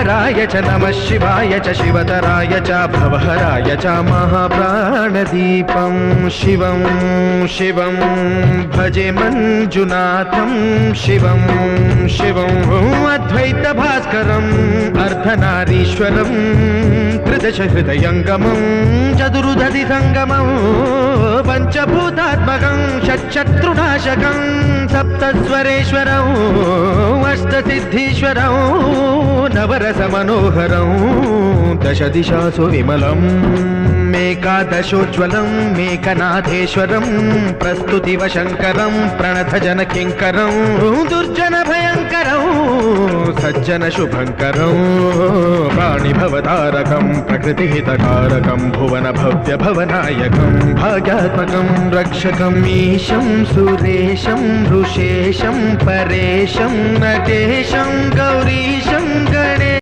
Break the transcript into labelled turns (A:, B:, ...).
A: हराय च नमः शिवाय च शिवतराय च भवहराय च महाप्राणदीपं शिवं शिवं भजे मंजुनाथं शिवं शिवं अद्वैतभास्करम् अर्धनारीश्वरं त्रिदशहृदयङ्गमं चतुर्दधि संगमं पंचभूतात्मकं षट्शत्रुनाशकं सप्तस्वरेश्वरं अष्टसिद्धीश्वरं नवरसमनोहरं दशदिशासु विमलं मेकादशोज्ज्वलं मेकनाथेश्वरं प्रस्तुतिवशङ्करं प्रणतजनकिङ्करं दुर्जनभयङ्करं सज्जनशुभङ्करं प्राणिभवतारकं प्रकृतिहितकारकं भुवनभव्यभवनायकं भाग्यात्मकं रक्षकं ईशं सुरेशं ऋषेशं परेशं नटेशं गौरीशं गणे